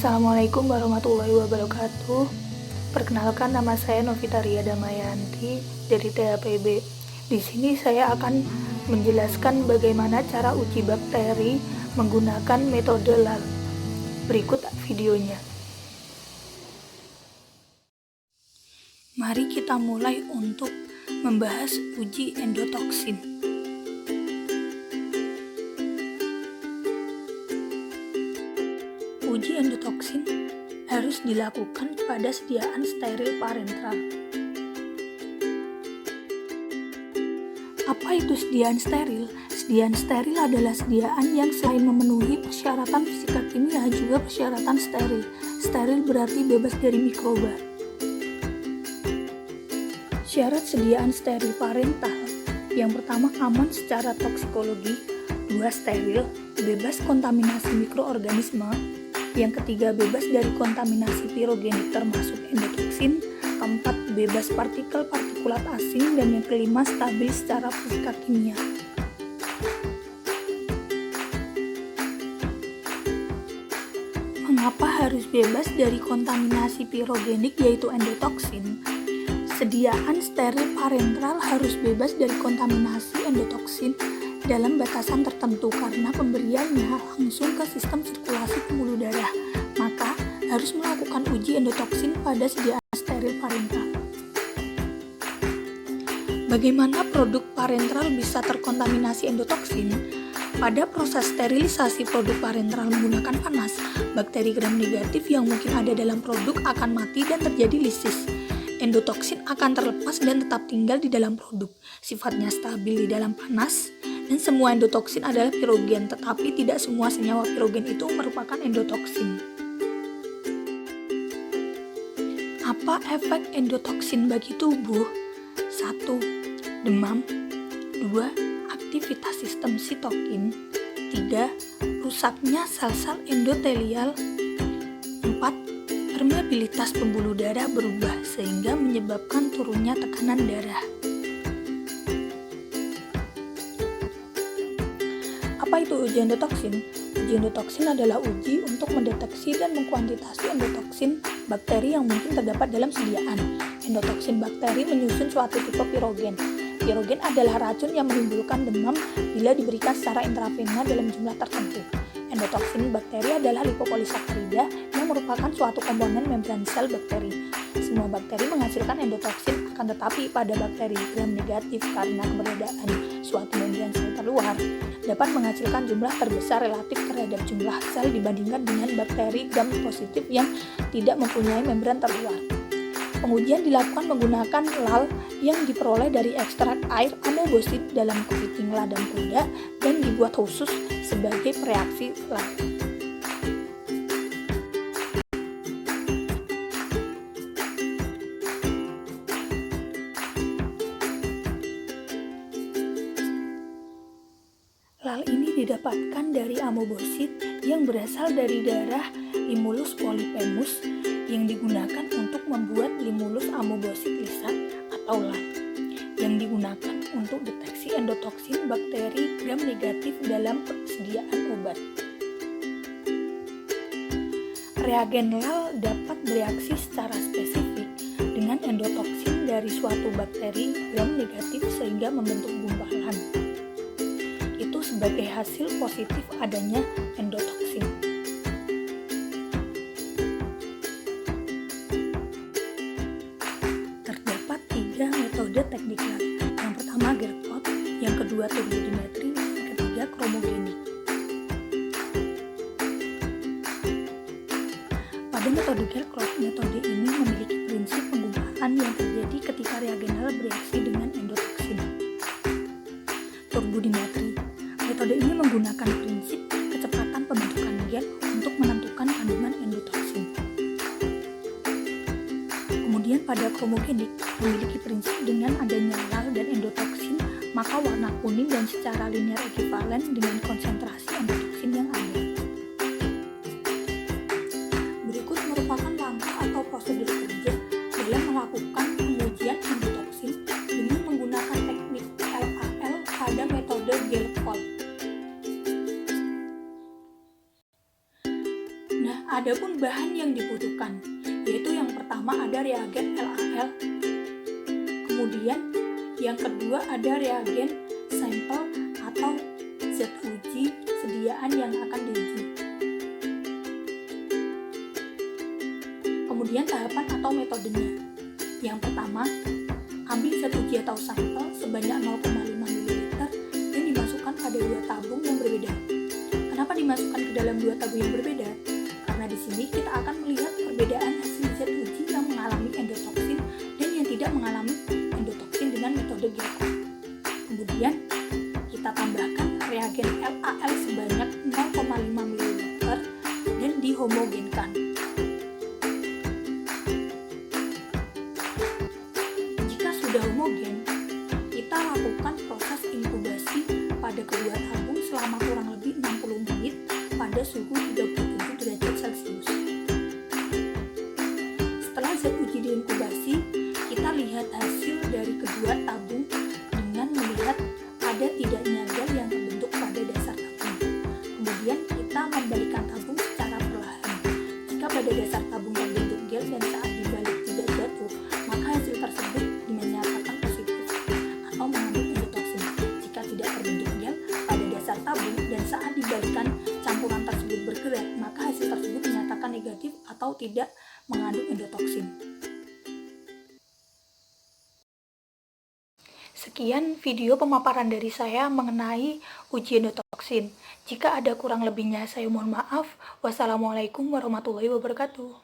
Assalamualaikum warahmatullahi wabarakatuh. Perkenalkan, nama saya Novita Ria Damayanti dari THPB. Di sini saya akan menjelaskan bagaimana cara uji bakteri menggunakan metode LAL. Berikut videonya. Mari kita mulai untuk membahas uji endotoksin. Uji endotoksin harus dilakukan pada sediaan steril parentral. Apa itu sediaan steril? Sediaan steril adalah sediaan yang selain memenuhi persyaratan fisika kimia juga persyaratan steril. Steril berarti bebas dari mikroba. Syarat sediaan steril parental: yang pertama, aman secara toksikologi; dua, steril, bebas kontaminasi mikroorganisme; yang ketiga, bebas dari kontaminasi pirogenik termasuk endotoksin; keempat, bebas partikel-partikulat asing; dan yang kelima, stabil secara fisika kimia. Mengapa harus bebas dari kontaminasi pirogenik yaitu endotoksin? Sediaan steril parentral harus bebas dari kontaminasi endotoksin dalam batasan tertentu karena pemberiannya langsung ke sistem sirkulasi pembuluh darah, maka harus melakukan uji endotoksin pada sediaan steril parentral. Bagaimana produk parentral bisa terkontaminasi endotoksin? Pada proses sterilisasi produk parentral menggunakan panas, bakteri gram negatif yang mungkin ada dalam produk akan mati dan terjadi lisis. Endotoksin akan terlepas dan tetap tinggal di dalam produk, sifatnya stabil di dalam panas, dan semua endotoksin adalah pirogen, tetapi tidak semua senyawa pirogen itu merupakan endotoksin. Apa efek endotoksin bagi tubuh? 1. Demam. 2. Aktivitas sistem sitokin. 3. Rusaknya sel-sel endotelial. 4. Permeabilitas pembuluh darah berubah sehingga menyebabkan turunnya tekanan darah. Apa itu uji endotoksin? Uji endotoksin adalah uji untuk mendeteksi dan mengkuantitasi endotoksin bakteri yang mungkin terdapat dalam sediaan. Endotoksin bakteri menyusun suatu tipe pirogen. Pirogen adalah racun yang menimbulkan demam bila diberikan secara intravena dalam jumlah tertentu. Endotoksin bakteri adalah lipopolisakarida yang merupakan suatu komponen membran sel bakteri. Semua bakteri menghasilkan endotoksin, akan tetapi pada bakteri gram negatif karena keberadaan suatu membran sel terluar dapat menghasilkan jumlah terbesar relatif terhadap jumlah sel dibandingkan dengan bakteri gram positif yang tidak mempunyai membran terluar. Pengujian dilakukan menggunakan LAL yang diperoleh dari ekstrak air amoebosit dalam kepiting ladang kuda dan dibuat khusus sebagai pereaksi LAL. LAL ini didapatkan dari amoebosit yang berasal dari darah Limulus polyphemus yang digunakan untuk membuat Limulus amoebosit lisat atau LAL, yang digunakan untuk deteksi endotoksin bakteri gram negatif dalam persediaan obat. Reagen LAL dapat bereaksi secara spesifik dengan endotoksin dari suatu bakteri gram negatif sehingga membentuk gumpalan. Itu sebagai hasil positif adanya endotoksin. Terdapat 3 metode teknik LAL. Yang pertama Gerklot, yang kedua turbidimetri, yang ketiga kromogenik. Pada metode Gerklot, metode ini memiliki prinsip penggumpalan yang terjadi ketika reagen LAL bereaksi dengan endotoksin. Turbidimetri, metode ini menggunakan prinsip kecepatan pembentukan gel untuk menentukan kandungan endotoksin. Kemudian pada kromogenik memiliki prinsip dengan adanya LAL dan endotoksin, maka warna kuning dan secara linear ekivalen dengan konsentrasi endotoksin yang ada. Berikut merupakan langkah atau prosedur kerja dalam melakukan pengujian endotoksin dengan menggunakan teknik LAL pada metode Gerklot. Nah, Adapun bahan yang dibutuhkan, yaitu yang pertama ada reagen LAL, kemudian yang kedua ada reagen sampel atau zat uji sediaan yang akan diuji. Kemudian tahapan atau metodenya. Yang pertama, ambil zat uji atau sampel sebanyak 0,5 ml dan dimasukkan pada 2 tabung yang berbeda. Kenapa dimasukkan ke dalam 2 tabung yang berbeda? Karena di sini kita akan melihat perbedaan hasil zat uji yang mengalami endotoksin dan yang tidak mengalami endotoksin dengan metode Gelco. Kemudian kita tambahkan reagen LAL sebanyak 0,5 ml dan dihomogenkan. Jika sudah homogen, kita lakukan proses inkubasi pada kedua tabung selama kurang lebih 60 menit pada suhu 37 derajat Celcius. Setelah zat uji diinkubasi, kita lihat hasil dari kedua tabung dengan melihat ada tidaknya gel yang terbentuk pada dasar tabung. Kemudian kita membalikan tabung secara perlahan. Jika pada dasar tabung terbentuk gel dan saat dibalik tidak jatuh, maka hasil tersebut dinyatakan positif atau mengandung endotoksin. Jika tidak terbentuk gel pada dasar tabung dan saat dibalikan campuran tersebut bergerak, maka hasil tersebut dinyatakan negatif atau tidak mengandung endotoksin. Sekian video pemaparan dari saya mengenai uji endotoksin. Jika ada kurang lebihnya, saya mohon maaf. Wassalamualaikum warahmatullahi wabarakatuh.